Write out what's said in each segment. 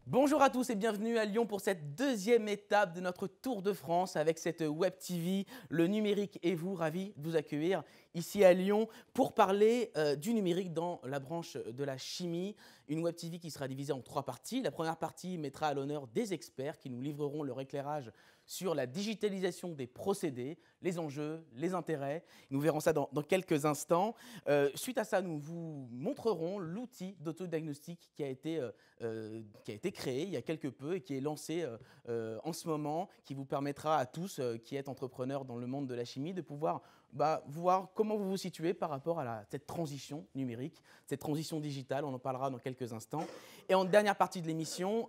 Bonjour à tous et bienvenue à Lyon pour cette deuxième étape de notre Tour de France avec cette Web TV, le numérique et vous, ravi de vous accueillir ici à Lyon pour parler du numérique dans la branche de la chimie. Une Web TV qui sera divisée en 3 parties. La première partie mettra à l'honneur des experts qui nous livreront leur éclairage sur la digitalisation des procédés, les enjeux, les intérêts. Nous verrons ça dans quelques instants. Suite à ça, nous vous montrerons l'outil d'autodiagnostic qui a été créé il y a quelque peu et qui est lancé en ce moment, qui vous permettra à tous qui êtes entrepreneurs dans le monde de la chimie de pouvoir voir comment vous vous situez par rapport à cette transition numérique, cette transition digitale. On en parlera dans quelques instants. Et en dernière partie de l'émission,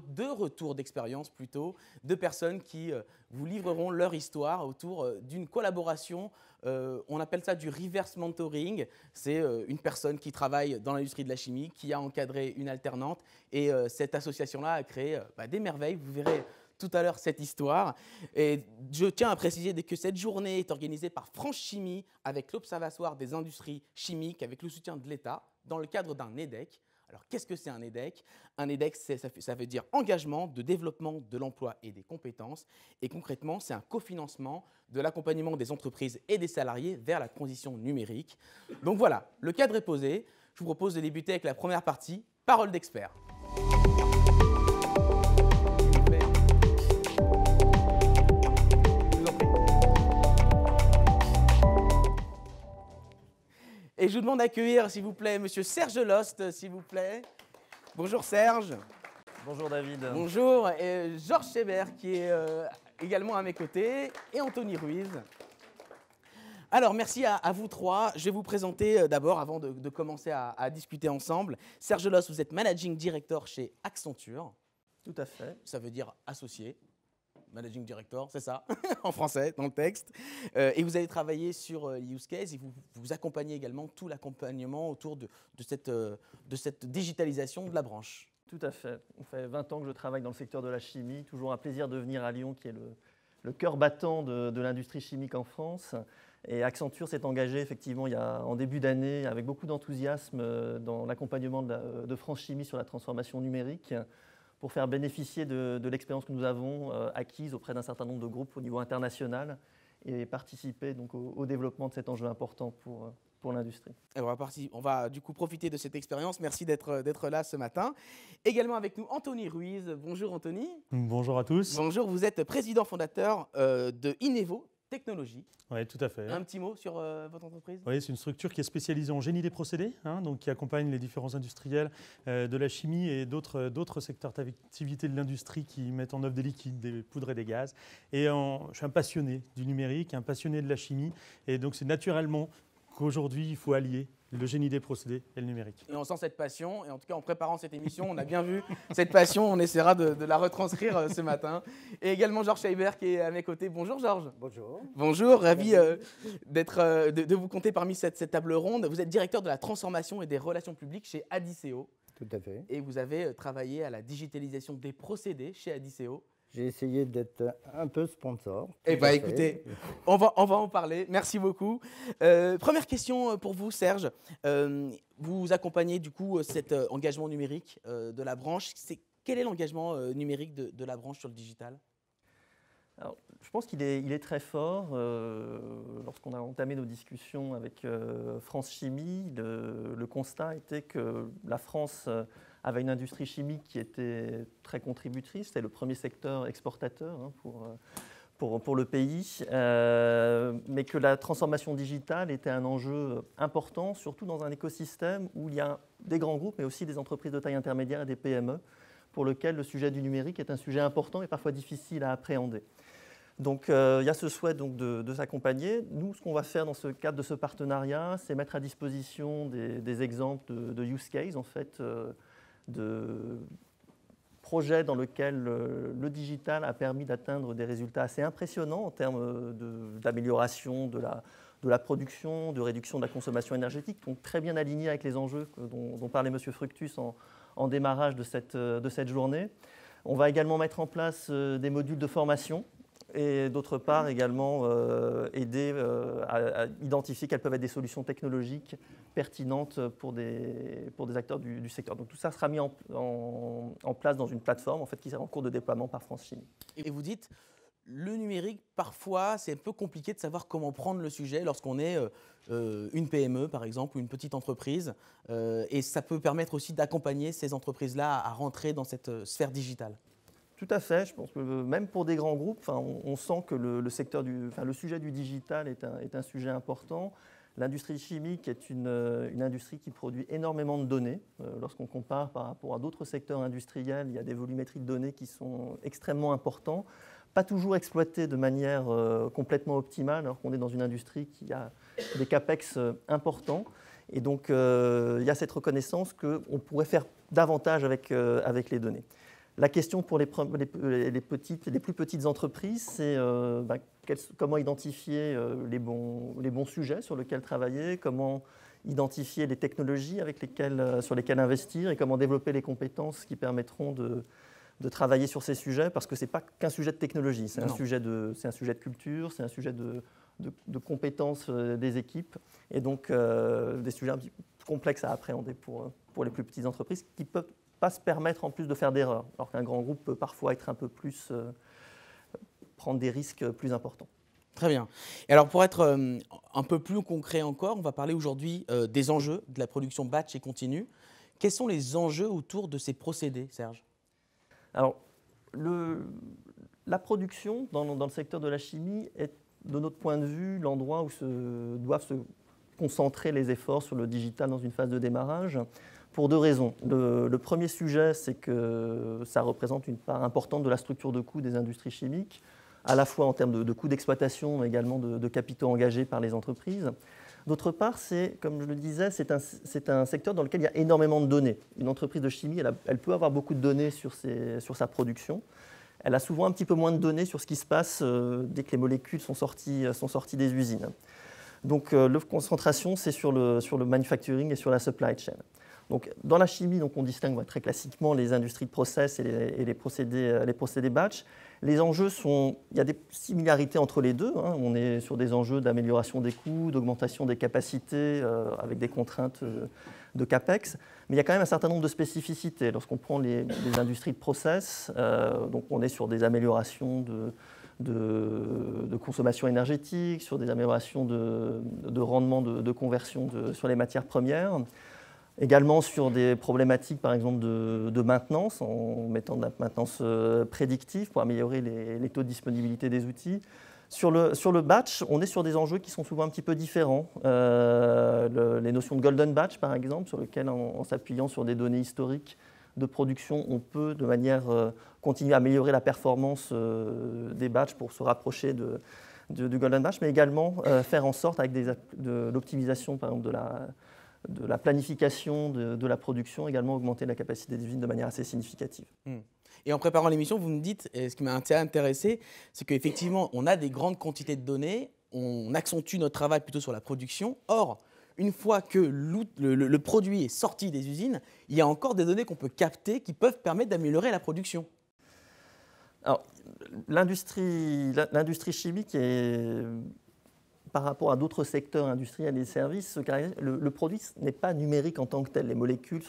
deux retours d'expérience plutôt, de personnes qui vous livreront leur histoire autour d'une collaboration. On appelle ça du reverse mentoring. C'est une personne qui travaille dans l'industrie de la chimie, qui a encadré une alternante. Et cette association-là a créé des merveilles. Vous verrez tout à l'heure cette histoire. Et je tiens à préciser que cette journée est organisée par France Chimie avec l'Observatoire des industries chimiques, avec le soutien de l'État, dans le cadre d'un EDEC. Alors, qu'est-ce que c'est un EDEC? Un EDEC, ça veut dire engagement de développement de l'emploi et des compétences. Et concrètement, c'est un cofinancement de l'accompagnement des entreprises et des salariés vers la transition numérique. Donc voilà, le cadre est posé. Je vous propose de débuter avec la première partie, parole d'expert. Et je vous demande d'accueillir, s'il vous plaît, Monsieur Serge Lost, s'il vous plaît. Bonjour Serge. Bonjour David. Bonjour. Et Georges Schébert, qui est également à mes côtés, et Anthony Ruiz. Alors, merci à vous trois. Je vais vous présenter d'abord, avant de commencer à discuter ensemble. Serge Lost, vous êtes Managing Director chez Accenture. Tout à fait. Ça veut dire associé. Managing Director, c'est ça, en français, dans le texte. Et vous avez travaillé sur use case et vous accompagnez également tout l'accompagnement autour de cette digitalisation de la branche. Tout à fait. Ça fait 20 ans que je travaille dans le secteur de la chimie. Toujours un plaisir de venir à Lyon, qui est le cœur battant de l'industrie chimique en France. Et Accenture s'est engagé effectivement en début d'année avec beaucoup d'enthousiasme dans l'accompagnement de France Chimie sur la transformation numérique, pour faire bénéficier de l'expérience que nous avons acquise auprès d'un certain nombre de groupes au niveau international et participer donc au développement de cet enjeu important pour l'industrie. On va du coup profiter de cette expérience. Merci d'être là ce matin. Également avec nous, Anthony Ruiz. Bonjour Anthony. Bonjour à tous. Bonjour, vous êtes président fondateur de Inevo Technologies. Oui, tout à fait. Un petit mot sur votre entreprise? Oui, c'est une structure qui est spécialisée en génie des procédés, donc qui accompagne les différents industriels de la chimie et d'autres secteurs d'activité de l'industrie qui mettent en œuvre des liquides, des poudres et des gaz. Et je suis un passionné du numérique, un passionné de la chimie. Et donc, c'est naturellement qu'aujourd'hui, il faut allier le génie des procédés et le numérique. Et on sent cette passion, et en tout cas en préparant cette émission, on a bien vu cette passion, on essaiera de la retranscrire ce matin. Et également Georges Schébert qui est à mes côtés. Bonjour Georges. Bonjour. Bonjour, ravi de vous compter parmi cette table ronde. Vous êtes directeur de la transformation et des relations publiques chez Adiceo. Tout à fait. Et vous avez travaillé à la digitalisation des procédés chez Adiceo. J'ai essayé d'être un peu sponsor. Eh bien, écoutez, on va en parler. Merci beaucoup. Première question pour vous, Serge. Vous accompagnez du coup cet engagement numérique de la branche. Quel est l'engagement numérique de la branche sur le digital? Alors, je pense qu'il est très fort. Lorsqu'on a entamé nos discussions avec France Chimie, le constat était que la France avait une industrie chimique qui était très contributrice. C'était le premier secteur exportateur pour le pays, mais que la transformation digitale était un enjeu important, surtout dans un écosystème où il y a des grands groupes, mais aussi des entreprises de taille intermédiaire et des PME, pour lesquelles le sujet du numérique est un sujet important et parfois difficile à appréhender. Donc, il y a ce souhait donc, de s'accompagner. Nous, ce qu'on va faire dans ce cadre de ce partenariat, c'est mettre à disposition des exemples de use case, en fait, de projets dans lesquels le digital a permis d'atteindre des résultats assez impressionnants en termes d'amélioration de la production, de réduction de la consommation énergétique, donc très bien alignés avec les enjeux dont parlait M. Fructus en démarrage de cette journée. On va également mettre en place des modules de formation et d'autre part également aider à identifier quelles peuvent être des solutions technologiques pertinentes pour des acteurs du secteur. Donc tout ça sera mis en place dans une plateforme en fait, qui sera en cours de déploiement par France Chimie. Et vous dites, le numérique, parfois, c'est un peu compliqué de savoir comment prendre le sujet lorsqu'on est une PME, par exemple, ou une petite entreprise. Et ça peut permettre aussi d'accompagner ces entreprises-là à rentrer dans cette sphère digitale. Tout à fait. Je pense que même pour des grands groupes, on sent que le sujet du digital est un sujet important. L'industrie chimique est une industrie qui produit énormément de données. Lorsqu'on compare par rapport à d'autres secteurs industriels, il y a des volumétries de données qui sont extrêmement importants, pas toujours exploités de manière complètement optimale, alors qu'on est dans une industrie qui a des capex importants. Et donc, il y a cette reconnaissance qu'on pourrait faire davantage avec les données. La question pour les plus petites entreprises, c'est comment identifier les bons sujets sur lesquels travailler, comment identifier les technologies sur lesquelles investir et comment développer les compétences qui permettront de travailler sur ces sujets, parce que ce n'est pas qu'un sujet de technologie, c'est un sujet de culture, c'est un sujet de compétences des équipes, et donc des sujets un petit peu complexes à appréhender pour les plus petites entreprises qui peuvent pas se permettre en plus de faire d'erreurs, alors qu'un grand groupe peut parfois être un peu plus, prendre des risques plus importants. Très bien. Et alors pour être un peu plus concret encore, on va parler aujourd'hui des enjeux de la production batch et continue. Quels sont les enjeux autour de ces procédés, Serge ? Alors, la production dans le secteur de la chimie est, de notre point de vue, l'endroit où doivent se concentrer les efforts sur le digital dans une phase de démarrage, pour deux raisons. Le premier sujet, c'est que ça représente une part importante de la structure de coûts des industries chimiques, à la fois en termes de coûts d'exploitation, mais également de capitaux engagés par les entreprises. D'autre part, comme je le disais, c'est un secteur dans lequel il y a énormément de données. Une entreprise de chimie, elle peut avoir beaucoup de données sur sa production. Elle a souvent un petit peu moins de données sur ce qui se passe dès que les molécules sont sorties des usines. Donc, la concentration, c'est sur le manufacturing et sur la supply chain. Donc, dans la chimie, on distingue très classiquement les industries de process et les procédés batch. Les enjeux il y a des similarités entre les deux. On est sur des enjeux d'amélioration des coûts, d'augmentation des capacités avec des contraintes de CAPEX. Mais il y a quand même un certain nombre de spécificités. Lorsqu'on prend les industries de process, donc on est sur des améliorations de consommation énergétique, sur des améliorations de rendement de conversion sur les matières premières. Également sur des problématiques, par exemple, de maintenance, en mettant de la maintenance prédictive pour améliorer les taux de disponibilité des outils. Sur le batch, on est sur des enjeux qui sont souvent un petit peu différents. Les notions de golden batch, par exemple, sur lesquelles, en s'appuyant sur des données historiques de production, on peut, de manière continue, améliorer la performance des batchs pour se rapprocher du golden batch, mais également faire en sorte, avec de l'optimisation, par exemple, de la planification de la production, également augmenter la capacité des usines de manière assez significative. Et en préparant l'émission, vous me dites, et ce qui m'a intéressé, c'est qu'effectivement, on a des grandes quantités de données, on accentue notre travail plutôt sur la production. Or, une fois que le produit est sorti des usines, il y a encore des données qu'on peut capter qui peuvent permettre d'améliorer la production. Alors, l'industrie chimique est, par rapport à d'autres secteurs industriels et services, le produit n'est pas numérique en tant que tel. Les molécules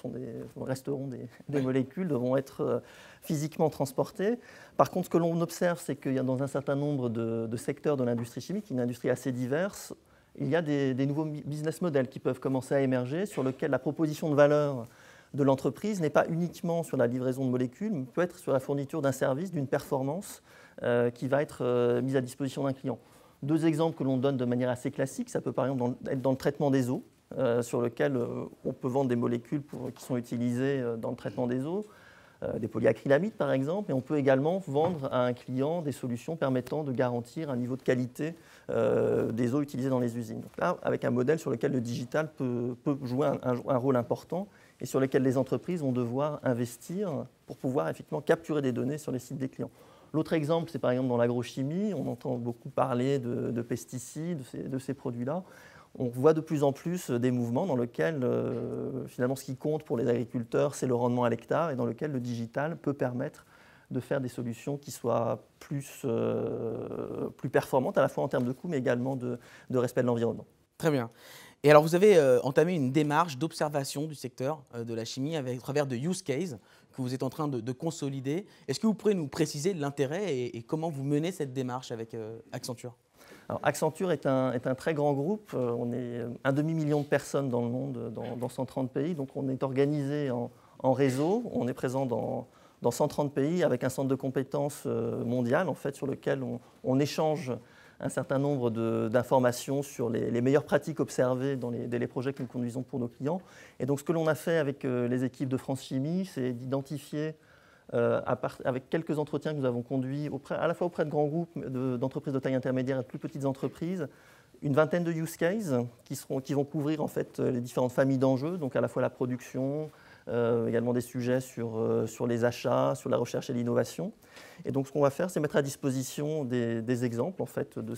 resteront des molécules, devront être physiquement transportées. Par contre, ce que l'on observe, c'est qu'il y a dans un certain nombre de secteurs de l'industrie chimique, une industrie assez diverse, il y a des nouveaux business models qui peuvent commencer à émerger, sur lesquels la proposition de valeur de l'entreprise n'est pas uniquement sur la livraison de molécules, mais peut être sur la fourniture d'un service, d'une performance qui va être mise à disposition d'un client. Deux exemples que l'on donne de manière assez classique, ça peut par exemple être dans le traitement des eaux, sur lequel on peut vendre des molécules qui sont utilisées dans le traitement des eaux, des polyacrylamides par exemple, et on peut également vendre à un client des solutions permettant de garantir un niveau de qualité des eaux utilisées dans les usines. Donc là, avec un modèle sur lequel le digital peut jouer un rôle important et sur lequel les entreprises vont devoir investir pour pouvoir effectivement capturer des données sur les sites des clients. L'autre exemple, c'est par exemple dans l'agrochimie. On entend beaucoup parler de pesticides, de ces produits-là. On voit de plus en plus des mouvements dans lesquels, finalement, ce qui compte pour les agriculteurs, c'est le rendement à l'hectare et dans lequel le digital peut permettre de faire des solutions qui soient plus performantes, à la fois en termes de coût, mais également de respect de l'environnement. Très bien. Et alors, vous avez entamé une démarche d'observation du secteur de la chimie au travers de use case que vous êtes en train de consolider. Est-ce que vous pourrez nous préciser l'intérêt et comment vous menez cette démarche avec Accenture? Alors, Accenture est un très grand groupe. On est 1,5 million de personnes dans le monde, dans 130 pays. Donc, on est organisé en réseau. On est présent dans 130 pays avec un centre de compétences mondial, en fait, sur lequel on échange un certain nombre d'informations sur les meilleures pratiques observées dans les projets que nous conduisons pour nos clients. Et donc, ce que l'on a fait avec les équipes de France Chimie, c'est d'identifier, avec quelques entretiens que nous avons conduits à la fois auprès de grands groupes, d'entreprises de taille intermédiaire et de plus petites entreprises, une vingtaine de use cases qui vont couvrir en fait les différentes familles d'enjeux, donc à la fois la production, également des sujets sur les achats, sur la recherche et l'innovation. Et donc ce qu'on va faire, c'est mettre à disposition des exemples en fait, de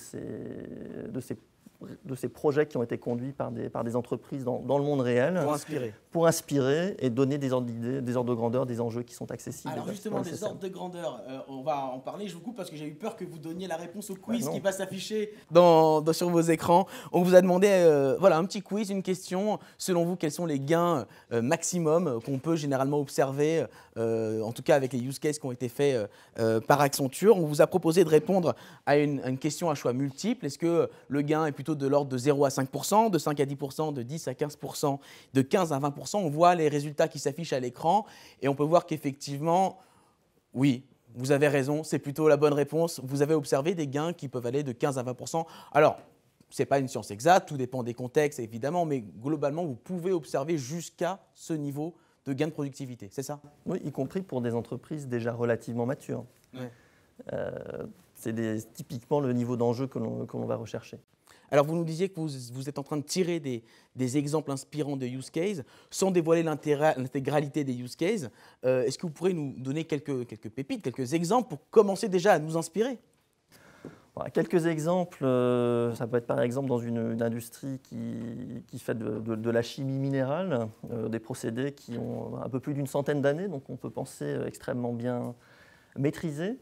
ces projets qui ont été conduits par des entreprises dans le monde réel. Pour inspirer et donner des ordres d'idées, des ordres de grandeur, des enjeux qui sont accessibles. Alors justement, des ordres de grandeur, on va en parler. Je vous coupe parce que j'ai eu peur que vous donniez la réponse au quiz qui va s'afficher sur vos écrans. On vous a demandé un petit quiz, une question. Selon vous, quels sont les gains maximum qu'on peut généralement observer, en tout cas avec les use cases qui ont été faits par Accenture? On vous a proposé de répondre à une question à choix multiple. Est-ce que le gain est plutôt de l'ordre de 0 à 5%, de 5 à 10%, de 10 à 15%, de 15 à 20%? On voit les résultats qui s'affichent à l'écran et on peut voir qu'effectivement, oui, vous avez raison, c'est plutôt la bonne réponse. Vous avez observé des gains qui peuvent aller de 15 à 20%. Alors, ce n'est pas une science exacte, tout dépend des contextes évidemment, mais globalement, vous pouvez observer jusqu'à ce niveau de gain de productivité, c'est ça? Oui, y compris pour des entreprises déjà relativement matures. Ouais. C'est typiquement le niveau d'enjeu que l'on va rechercher. Alors, vous nous disiez que vous êtes en train de tirer des exemples inspirants de use case, sans dévoiler l'intégralité des use cases. Est-ce que vous pourrez nous donner quelques pépites, quelques exemples pour commencer déjà à nous inspirer? Voilà, quelques exemples, ça peut être par exemple dans une industrie qui fait de la chimie minérale, des procédés qui ont un peu plus d'une centaine d'années, donc on peut penser extrêmement bien maîtrisés.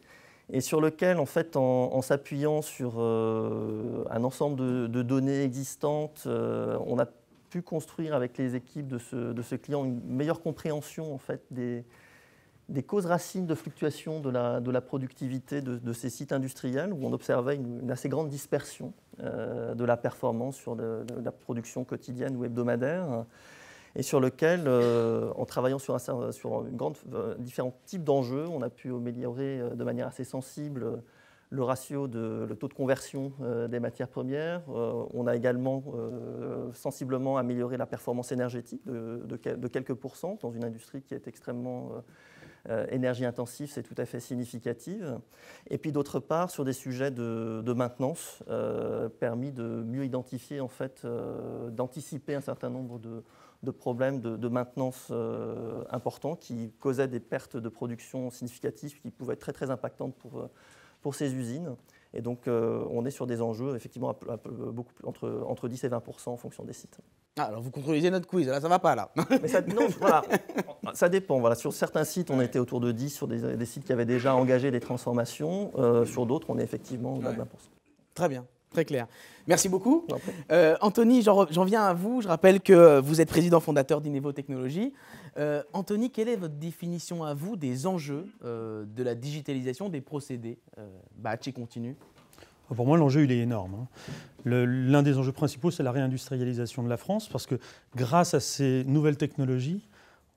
Et sur lequel, en fait, en s'appuyant sur un ensemble de données existantes, on a pu construire avec les équipes de ce client une meilleure compréhension en fait, des causes racines de fluctuation de la productivité de ces sites industriels, où on observait une assez grande dispersion de la performance sur de la production quotidienne ou hebdomadaire. Et sur lequel, en travaillant sur différents types d'enjeux, on a pu améliorer de manière assez sensible le ratio, le taux de conversion des matières premières. On a également sensiblement amélioré la performance énergétique de quelques pourcents dans une industrie qui est extrêmement énergie intensive, c'est tout à fait significatif. Et puis d'autre part, sur des sujets de maintenance, permis de mieux identifier, en fait, d'anticiper un certain nombre de problèmes de maintenance importants qui causaient des pertes de production significatives qui pouvaient être très, très impactantes pour ces usines. Et donc, on est sur des enjeux, effectivement, beaucoup entre 10 et 20% en fonction des sites. Ah, alors, vous contrôlisez notre quiz, là, ça ne va pas, là. Mais voilà, ça dépend. Voilà. Sur certains sites, on était autour de 10, sur des sites qui avaient déjà engagé des transformations. Sur d'autres, on est effectivement au-delà de 20%. Très bien. Très clair. Merci beaucoup. Anthony, j'en viens à vous. Je rappelle que vous êtes président fondateur d'Inevo Technologies. Anthony, quelle est votre définition à vous des enjeux de la digitalisation des procédés batch et continu? Pour moi, l'enjeu, il est énorme. L'un des enjeux principaux, c'est la réindustrialisation de la France, parce que grâce à ces nouvelles technologies,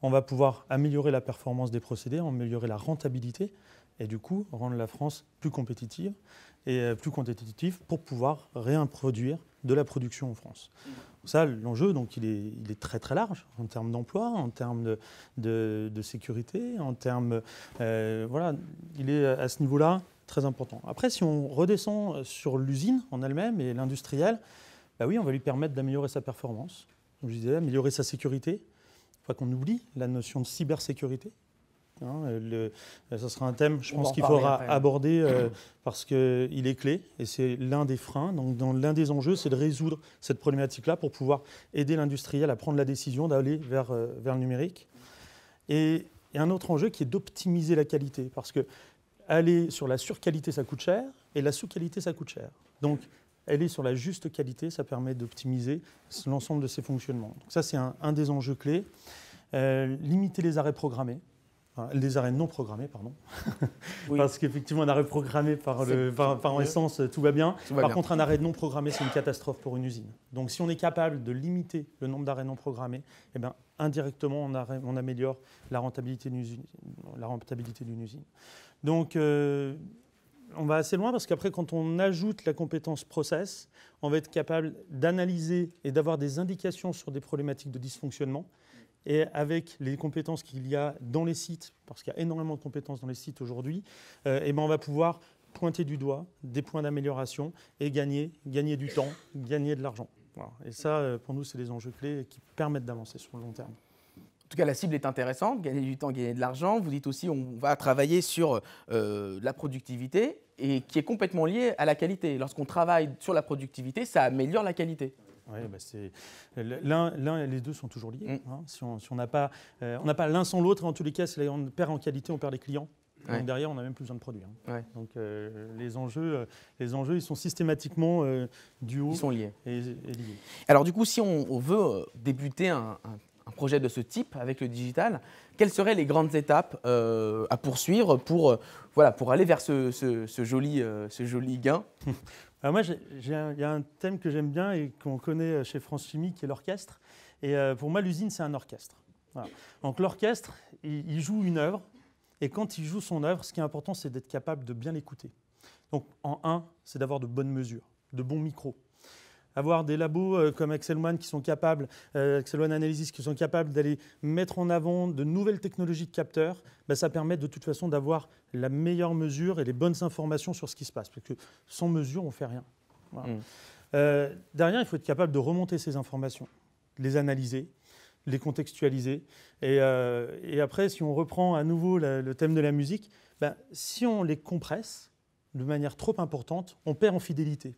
on va pouvoir améliorer la performance des procédés, améliorer la rentabilité, et du coup, rendre la France plus compétitive et plus compétitive pour pouvoir réintroduire de la production en France. Ça, l'enjeu, donc, il est très très large en termes d'emploi, en termes de sécurité, en termes, voilà, il est à ce niveau-là très important. Après, si on redescend sur l'usine en elle-même et l'industriel, bah oui, on va lui permettre d'améliorer sa performance. Comme je disais, améliorer sa sécurité. Il ne faut pas qu'on oublie la notion de cybersécurité. Ça sera un thème, je pense, qu'il faudra aborder parce qu'il est clé et c'est l'un des freins. Donc, l'un des enjeux, c'est de résoudre cette problématique-là pour pouvoir aider l'industriel à prendre la décision d'aller vers le numérique. Et et un autre enjeu qui est d'optimiser la qualité, parce que aller sur la surqualité, ça coûte cher, et la sous-qualité, ça coûte cher. Donc, aller sur la juste qualité, ça permet d'optimiser l'ensemble de ces fonctionnements. Donc ça, c'est un des enjeux clés. Limiter les arrêts programmés. Les arrêts non programmés, pardon. Oui. Parce qu'effectivement, un arrêt programmé par essence, tout va bien. Par contre, un arrêt non programmé, c'est une catastrophe pour une usine. Donc, si on est capable de limiter le nombre d'arrêts non programmés, eh bien, indirectement, on améliore la rentabilité d'une usine. Donc, on va assez loin parce qu'après, quand on ajoute la compétence process, on va être capable d'analyser et d'avoir des indications sur des problématiques de dysfonctionnement. Et avec les compétences qu'il y a dans les sites, parce qu'il y a énormément de compétences dans les sites aujourd'hui, on va pouvoir pointer du doigt des points d'amélioration et gagner du temps, gagner de l'argent. Voilà. Et ça, pour nous, c'est des enjeux clés qui permettent d'avancer sur le long terme. En tout cas, la cible est intéressante, gagner du temps, gagner de l'argent. Vous dites aussi on va travailler sur la productivité et qui est complètement liée à la qualité. Lorsqu'on travaille sur la productivité, ça améliore la qualité. Oui, l'un et les deux sont toujours liés. Hein. Si on n'a pas l'un sans l'autre, en tous les cas, si on perd en qualité, on perd les clients. Ouais. Donc derrière, on n'a même plus besoin de produits. Hein. Ouais. Donc les enjeux, ils sont systématiquement duaux. Ils sont liés. Et liés. Alors du coup, si on veut débuter un projet de ce type avec le digital, quelles seraient les grandes étapes à poursuivre pour aller vers ce joli gain? Alors moi, il y a un thème que j'aime bien et qu'on connaît chez France Chimie, qui est l'orchestre. Et pour moi, l'usine, c'est un orchestre. Voilà. Donc l'orchestre, il joue une œuvre. Et quand il joue son œuvre, ce qui est important, c'est d'être capable de bien l'écouter. Donc en un, c'est d'avoir de bonnes mesures, de bons micros. Avoir des labos comme Axel One qui sont capables, Axel One Analysis, qui sont capables d'aller mettre en avant de nouvelles technologies de capteurs, ça permet de toute façon d'avoir la meilleure mesure et les bonnes informations sur ce qui se passe. Parce que sans mesure, on ne fait rien. Voilà. Derrière, il faut être capable de remonter ces informations, les analyser, les contextualiser. Et après, si on reprend à nouveau le thème de la musique, si on les compresse de manière trop importante, on perd en fidélité.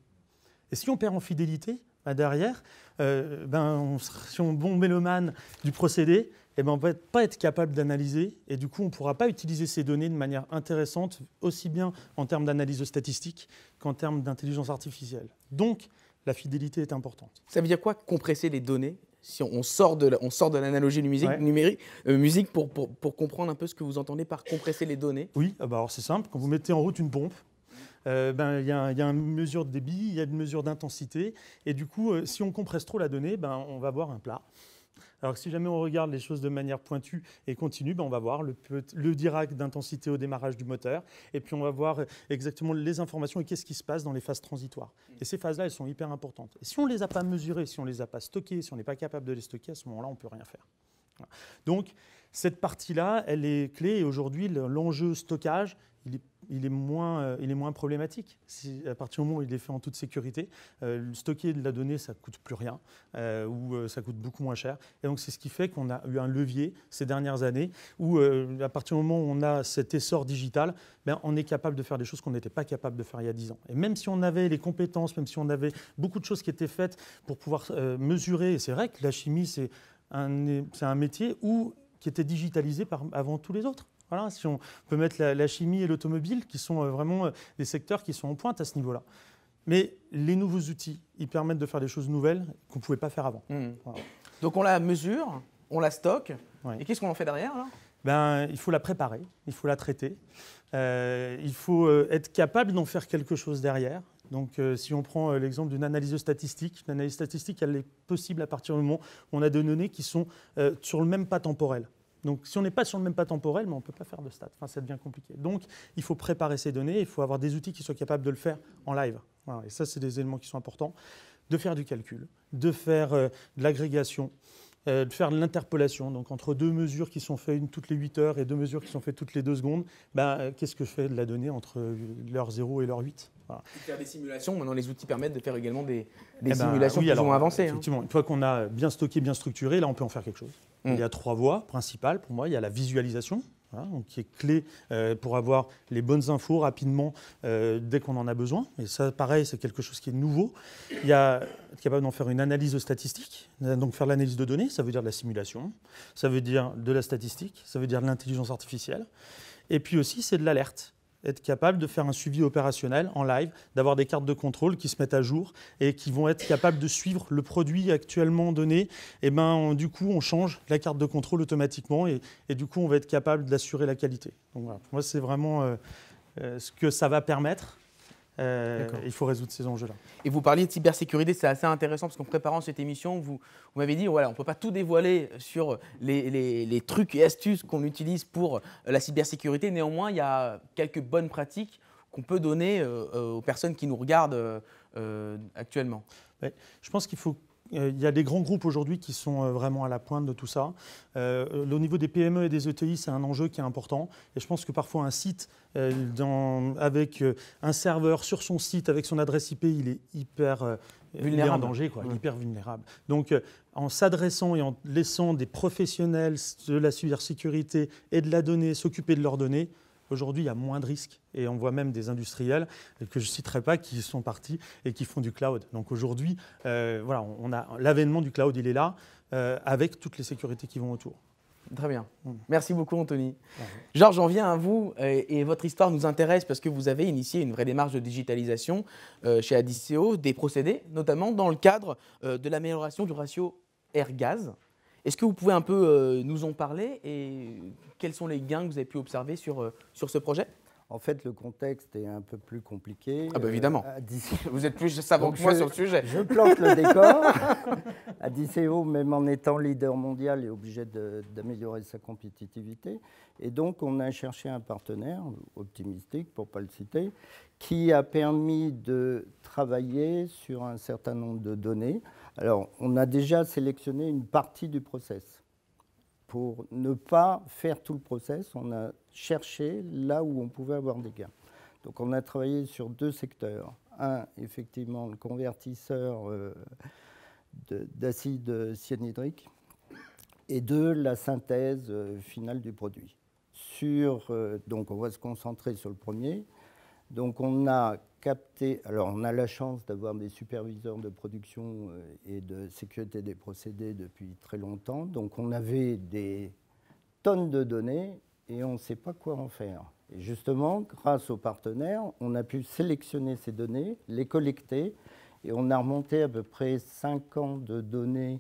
Et si on perd en fidélité, derrière, si on est bon mélomane du procédé, on ne va pas être capable d'analyser et du coup, on ne pourra pas utiliser ces données de manière intéressante, aussi bien en termes d'analyse statistique qu'en termes d'intelligence artificielle. Donc, la fidélité est importante. Ça veut dire quoi, compresser les données? Si on sort de l'analogie numérique, musique pour comprendre un peu ce que vous entendez par compresser les données. Oui, alors c'est simple. Quand vous mettez en route une pompe, il y a une mesure de débit, il y a une mesure d'intensité. Et du coup, si on compresse trop la donnée, on va voir un plat. Alors que si jamais on regarde les choses de manière pointue et continue, on va voir le Dirac d'intensité au démarrage du moteur. Et puis on va voir exactement les informations et qu'est-ce qui se passe dans les phases transitoires. Et ces phases-là, elles sont hyper importantes. Et si on ne les a pas mesurées, si on ne les a pas stockées, si on n'est pas capable de les stocker, à ce moment-là, on ne peut rien faire. Voilà. Donc, cette partie-là, elle est clé. Et aujourd'hui, l'enjeu stockage, il est moins problématique. À partir du moment où il est fait en toute sécurité, stocker de la donnée, ça ne coûte plus rien ou ça coûte beaucoup moins cher. Et donc, c'est ce qui fait qu'on a eu un levier ces dernières années où, à partir du moment où on a cet essor digital, on est capable de faire des choses qu'on n'était pas capable de faire il y a 10 ans. Et même si on avait les compétences, même si on avait beaucoup de choses qui étaient faites pour pouvoir mesurer, et c'est vrai que la chimie, c'est un métier qui était digitalisé avant tous les autres. Voilà, si on peut mettre la chimie et l'automobile, qui sont vraiment des secteurs qui sont en pointe à ce niveau-là. Mais les nouveaux outils, ils permettent de faire des choses nouvelles qu'on ne pouvait pas faire avant. Voilà. Donc on la mesure, on la stocke, et qu'est-ce qu'on en fait derrière là ? Il faut la préparer, il faut la traiter, il faut être capable d'en faire quelque chose derrière. Donc, si on prend l'exemple d'une analyse statistique, l'analyse statistique, elle est possible à partir du moment où on a des données qui sont sur le même pas temporel. Donc, si on n'est pas sur le même pas temporel, on ne peut pas faire de stats. Enfin, ça devient compliqué. Donc, il faut préparer ces données, il faut avoir des outils qui soient capables de le faire en live. Voilà. Et ça, c'est des éléments qui sont importants. De faire du calcul, de faire de l'agrégation, de faire de l'interpolation. Donc, entre deux mesures qui sont faites toutes les 8 heures et deux mesures qui sont faites toutes les 2 secondes, qu'est-ce que je fais de la donnée entre l'heure 0 et l'heure 8 ? Voilà. Faire des simulations, maintenant les outils permettent de faire également des simulations plus ou moins avancées. Effectivement, une fois qu'on a bien stocké, bien structuré, là on peut en faire quelque chose. Il y a 3 voies principales pour moi. Il y a la visualisation, voilà, donc qui est clé pour avoir les bonnes infos rapidement dès qu'on en a besoin. Et ça, pareil, c'est quelque chose qui est nouveau. Il y a être capable d'en faire une analyse statistique, donc faire l'analyse de données, ça veut dire de la simulation, ça veut dire de la statistique, ça veut dire de l'intelligence artificielle. Et puis aussi, c'est de l'alerte. Être capable de faire un suivi opérationnel en live, d'avoir des cartes de contrôle qui se mettent à jour et qui vont être capables de suivre le produit actuellement donné. Et du coup, on change la carte de contrôle automatiquement et du coup, on va être capable d'assurer la qualité. Donc voilà, pour moi, c'est vraiment ce que ça va permettre. Il faut résoudre ces enjeux-là. Et vous parliez de cybersécurité, c'est assez intéressant parce qu'en préparant cette émission, vous m'avez dit voilà, on ne peut pas tout dévoiler sur les trucs et astuces qu'on utilise pour la cybersécurité. Néanmoins, il y a quelques bonnes pratiques qu'on peut donner aux personnes qui nous regardent actuellement. Ouais, je pense qu'il faut. Il y a des grands groupes aujourd'hui qui sont vraiment à la pointe de tout ça. Au niveau des PME et des ETI, c'est un enjeu qui est important. Et je pense que parfois un site avec un serveur sur son site, avec son adresse IP, il est hyper vulnérable. Il est en danger, quoi, hyper vulnérable. Donc en s'adressant et en laissant des professionnels de la cybersécurité et de la donnée s'occuper de leurs données, aujourd'hui, il y a moins de risques et on voit même des industriels que je ne citerai pas qui sont partis et qui font du cloud. Donc aujourd'hui, voilà, on a l'avènement du cloud, il est là, avec toutes les sécurités qui vont autour. Très bien. Merci beaucoup, Anthony. Georges, j'en viens à vous et votre histoire nous intéresse parce que vous avez initié une vraie démarche de digitalisation chez Adisseo, des procédés, notamment dans le cadre de l'amélioration du ratio air-gaz. Est-ce que vous pouvez un peu nous en parler et quels sont les gains que vous avez pu observer sur ce projet ? En fait, le contexte est un peu plus compliqué. Ah bah évidemment. Vous êtes plus savant que moi sur le sujet. Je plante le décor. Adisseo, même en étant leader mondial, est obligé d'améliorer sa compétitivité. Et donc, on a cherché un partenaire, optimistique pour ne pas le citer, qui a permis de travailler sur un certain nombre de données. Alors, on a déjà sélectionné une partie du process. Pour ne pas faire tout le process, on a cherché là où on pouvait avoir des gains. Donc, on a travaillé sur 2 secteurs. Un, effectivement, le convertisseur d'acide cyanhydrique. Et 2, la synthèse finale du produit. Donc, on va se concentrer sur le premier. Donc, on a capté. Alors, on a la chance d'avoir des superviseurs de production et de sécurité des procédés depuis très longtemps. Donc, on avait des tonnes de données et on ne sait pas quoi en faire. Et justement, grâce aux partenaires, on a pu sélectionner ces données, les collecter et on a remonté à peu près 5 ans de données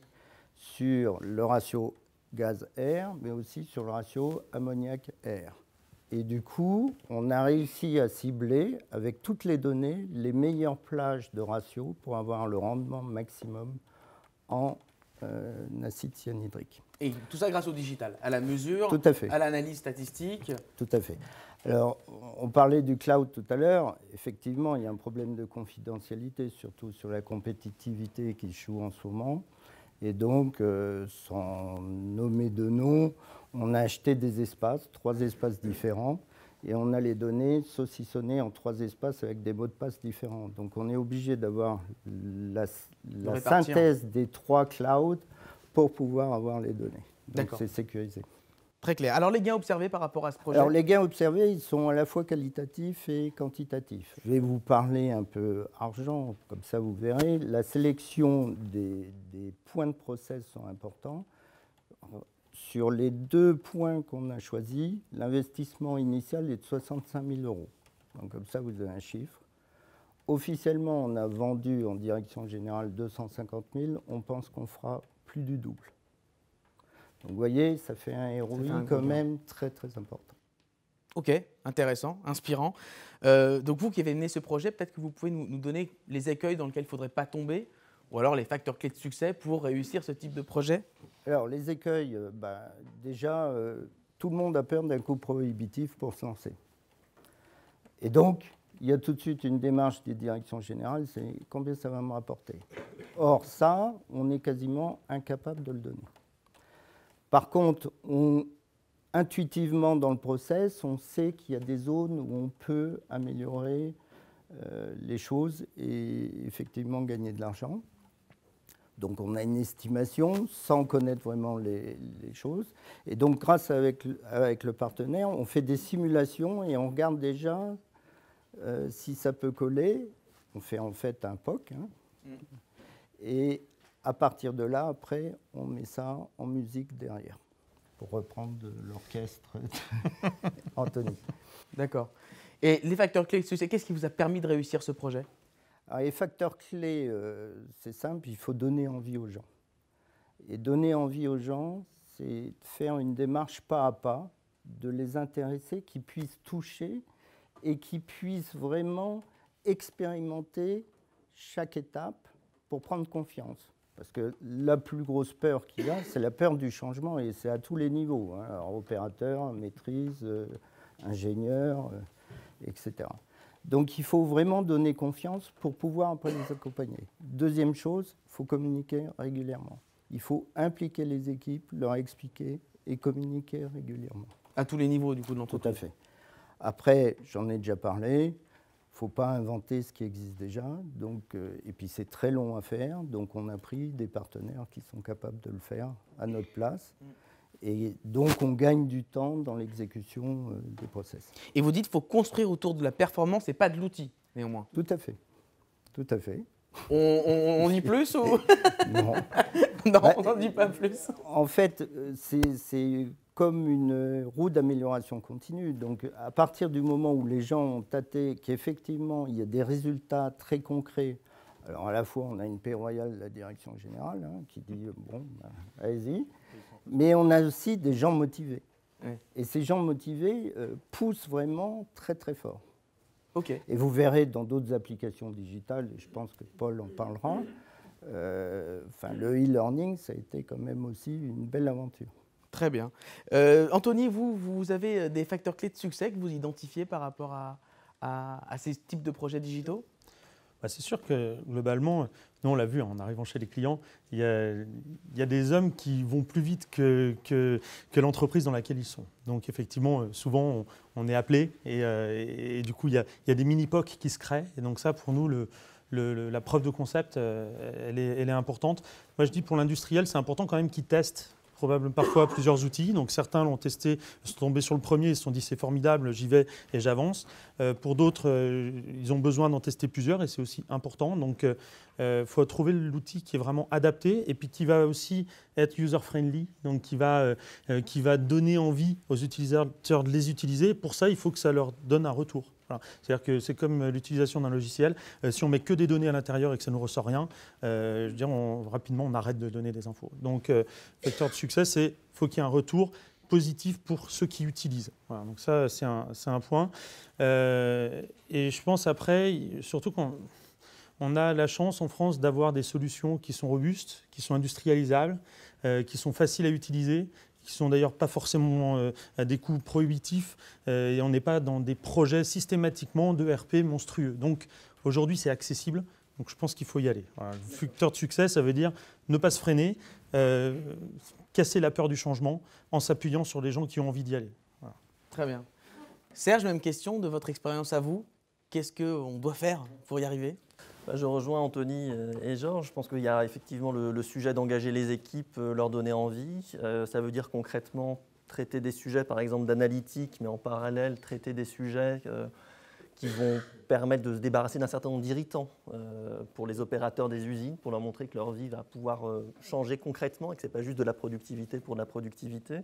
sur le ratio gaz-air, mais aussi sur le ratio ammoniac-air. Et du coup, on a réussi à cibler, avec toutes les données, les meilleures plages de ratio pour avoir le rendement maximum en acide cyanhydrique. Et tout ça grâce au digital, à la mesure, tout à fait, à l'analyse statistique. Tout à fait. Alors, on parlait du cloud tout à l'heure. Effectivement, il y a un problème de confidentialité, surtout sur la compétitivité qui joue en ce moment. Et donc, sans nommer de nom, on a acheté des espaces, 3 espaces différents, et on a les données saucissonnées en 3 espaces avec des mots de passe différents. Donc, on est obligé d'avoir la synthèse des 3 clouds pour pouvoir avoir les données. Donc, c'est sécurisé. Très clair. Alors, les gains observés par rapport à ce projet ? Alors, les gains observés, ils sont à la fois qualitatifs et quantitatifs. Je vais vous parler un peu argent, comme ça vous verrez. La sélection des points de process sont importants. Sur les 2 points qu'on a choisis, l'investissement initial est de 65 000 €. Donc, comme ça, vous avez un chiffre. Officiellement, on a vendu en direction générale 250 000. On pense qu'on fera plus du double. Donc, vous voyez, ça fait un ROI quand même très, très important. Ok, intéressant, inspirant. Donc, vous qui avez mené ce projet, peut-être que vous pouvez nous donner les écueils dans lesquels il ne faudrait pas tomber, ou alors les facteurs clés de succès pour réussir ce type de projet ? Alors, les écueils, déjà, tout le monde a peur d'un coût prohibitif pour se lancer. Et donc, il y a tout de suite une démarche des directions générales, c'est combien ça va me rapporter. Or, ça, on est quasiment incapable de le donner. Par contre, intuitivement dans le process, on sait qu'il y a des zones où on peut améliorer les choses et effectivement gagner de l'argent. Donc on a une estimation sans connaître vraiment les choses. Et donc grâce avec le partenaire, on fait des simulations et on regarde déjà si ça peut coller. On fait en fait un POC. Et à partir de là, après, on met ça en musique derrière, pour reprendre de l'orchestre Anthony. D'accord. Et les facteurs clés de succès, qu'est-ce qui vous a permis de réussir ce projet? Alors, les facteurs clés, c'est simple, il faut donner envie aux gens. Et donner envie aux gens, c'est faire une démarche pas à pas, de les intéresser, qu'ils puissent toucher et qu'ils puissent vraiment expérimenter chaque étape pour prendre confiance. Parce que la plus grosse peur qu'il y a, c'est la peur du changement, et c'est à tous les niveaux. Alors, opérateur, maîtrise, ingénieur, etc. Donc il faut vraiment donner confiance pour pouvoir après les accompagner. Deuxième chose, il faut communiquer régulièrement. Il faut impliquer les équipes, leur expliquer et communiquer régulièrement. À tous les niveaux du coup de l'entreprise. Tout à fait. Après, j'en ai déjà parlé, il ne faut pas inventer ce qui existe déjà. Donc, et puis c'est très long à faire, donc on a pris des partenaires qui sont capables de le faire à notre place. Et donc, on gagne du temps dans l'exécution des process. Et vous dites qu'il faut construire autour de la performance et pas de l'outil, néanmoins. Tout à fait. Tout à fait. On dit plus ou Non. Non, on n'en dit pas plus. En fait, c'est comme une roue d'amélioration continue. Donc, à partir du moment où les gens ont tâté qu'effectivement, il y a des résultats très concrets, alors à la fois, on a une paix royale de la direction générale qui dit « bon, allez-y ». Mais on a aussi des gens motivés. Oui. Et ces gens motivés poussent vraiment très, très fort. Okay. Et vous verrez dans d'autres applications digitales, et je pense que Paul en parlera, le e-learning, ça a été quand même aussi une belle aventure. Très bien. Anthony, vous avez des facteurs clés de succès que vous identifiez par rapport à ces types de projets digitaux? C'est sûr que globalement, nous on l'a vu en arrivant chez les clients, il y a des hommes qui vont plus vite que l'entreprise dans laquelle ils sont. Donc effectivement, souvent on est appelé et du coup il y a des mini-POC qui se créent. Et donc ça pour nous, la preuve de concept, elle est importante. Moi je dis pour l'industriel, c'est important quand même qu'ils testent probablement parfois plusieurs outils. Donc certains l'ont testé, sont tombés sur le premier, ils se sont dit c'est formidable, j'y vais et j'avance. Pour d'autres, ils ont besoin d'en tester plusieurs et c'est aussi important. Donc il faut trouver l'outil qui est vraiment adapté et puis qui va aussi être user-friendly, donc qui va donner envie aux utilisateurs de les utiliser. Pour ça, il faut que ça leur donne un retour. Voilà. C'est-à-dire que c'est comme l'utilisation d'un logiciel. Si on met que des données à l'intérieur et que ça ne nous ressort rien, je veux dire, rapidement, on arrête de donner des infos. Donc, facteur de succès, c'est qu'il faut qu'il y ait un retour positif pour ceux qui utilisent. Voilà. Donc ça, c'est un point. Et je pense après, surtout quand on a la chance en France d'avoir des solutions qui sont robustes, qui sont industrialisables, qui sont faciles à utiliser, qui ne sont d'ailleurs pas forcément à des coûts prohibitifs, et on n'est pas dans des projets systématiquement de RP monstrueux. Donc aujourd'hui, c'est accessible, donc je pense qu'il faut y aller. Voilà. Le facteur de succès, ça veut dire ne pas se freiner, casser la peur du changement en s'appuyant sur les gens qui ont envie d'y aller. Voilà. Très bien. Serge, même question de votre expérience à vous. Qu'est-ce qu'on doit faire pour y arriver ? Je rejoins Anthony et Georges. Je pense qu'il y a effectivement le sujet d'engager les équipes, leur donner envie. Ça veut dire concrètement traiter des sujets, par exemple d'analytique, mais en parallèle traiter des sujets qui vont permettre de se débarrasser d'un certain nombre d'irritants pour les opérateurs des usines, pour leur montrer que leur vie va pouvoir changer concrètement et que ce n'est pas juste de la productivité pour de la productivité.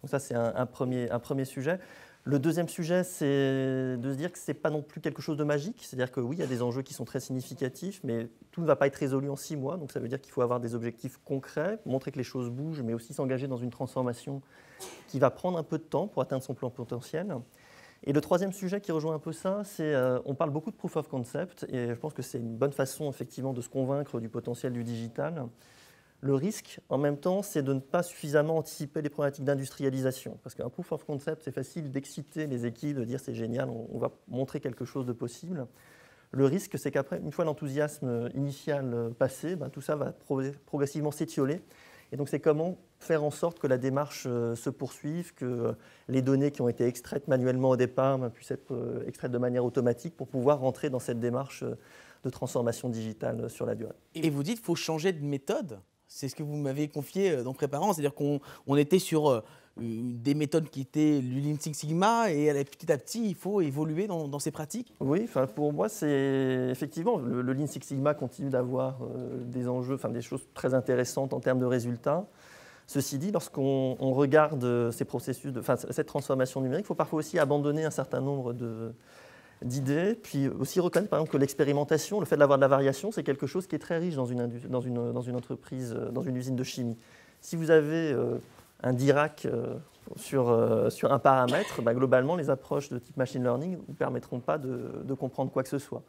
Donc ça, c'est un premier sujet. Le deuxième sujet, c'est de se dire que ce n'est pas non plus quelque chose de magique. C'est-à-dire que oui, il y a des enjeux qui sont très significatifs, mais tout ne va pas être résolu en 6 mois. Donc ça veut dire qu'il faut avoir des objectifs concrets, montrer que les choses bougent, mais aussi s'engager dans une transformation qui va prendre un peu de temps pour atteindre son plein potentiel. Et le troisième sujet qui rejoint un peu ça, c'est on parle beaucoup de proof of concept, et je pense que c'est une bonne façon effectivement de se convaincre du potentiel du digital. Le risque, en même temps, c'est de ne pas suffisamment anticiper les problématiques d'industrialisation. Parce qu'un proof of concept, c'est facile d'exciter les équipes, de dire c'est génial, on va montrer quelque chose de possible. Le risque, c'est qu'après, une fois l'enthousiasme initial passé, tout ça va progressivement s'étioler. Et donc, c'est comment faire en sorte que la démarche se poursuive, que les données qui ont été extraites manuellement au départ puissent être extraites de manière automatique pour pouvoir rentrer dans cette démarche de transformation digitale sur la durée. Et vous dites qu'il faut changer de méthode. C'est ce que vous m'avez confié en préparant. C'est-à-dire qu'on était sur des méthodes qui étaient du Lean Six Sigma et petit à petit, il faut évoluer dans ces pratiques. Oui, pour moi, c'est effectivement, le Lean Six Sigma continue d'avoir des enjeux, des choses très intéressantes en termes de résultats. Ceci dit, lorsqu'on regarde ces processus, cette transformation numérique, il faut parfois aussi abandonner un certain nombre d'idées, puis aussi reconnaître par exemple que l'expérimentation, le fait d'avoir de la variation, c'est quelque chose qui est très riche dans une entreprise, dans une usine de chimie. Si vous avez un DIRAC sur un paramètre, globalement, les approches de type machine learning ne vous permettront pas de comprendre quoi que ce soit.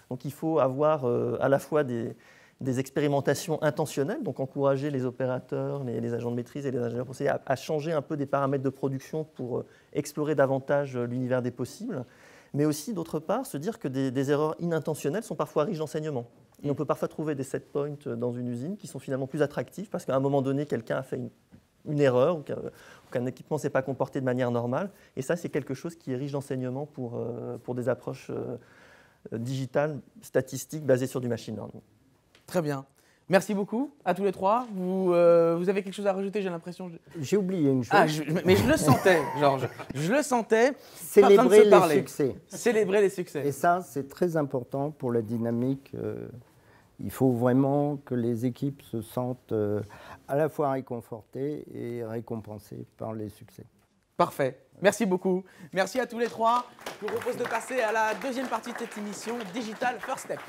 Donc il faut avoir à la fois des expérimentations intentionnelles, donc encourager les opérateurs, les agents de maîtrise et les ingénieurs procédés à changer un peu des paramètres de production pour explorer davantage l'univers des possibles, mais aussi, d'autre part, se dire que des erreurs inintentionnelles sont parfois riches d'enseignement. Et on peut parfois trouver des set points dans une usine qui sont finalement plus attractifs parce qu'à un moment donné, quelqu'un a fait une erreur ou qu'un équipement ne s'est pas comporté de manière normale. Et ça, c'est quelque chose qui est riche d'enseignement pour des approches digitales, statistiques, basées sur du machine learning. Très bien. Merci beaucoup à tous les trois. Vous avez quelque chose à rajouter, j'ai l'impression. J'ai oublié une chose. Mais je le sentais, Georges. Je le sentais. Célébrer les succès. Célébrer les succès. Et ça, c'est très important pour la dynamique. Il faut vraiment que les équipes se sentent à la fois réconfortées et récompensées par les succès. Parfait. Merci beaucoup. Merci à tous les trois. Je vous propose de passer à la deuxième partie de cette émission, Digital First Step.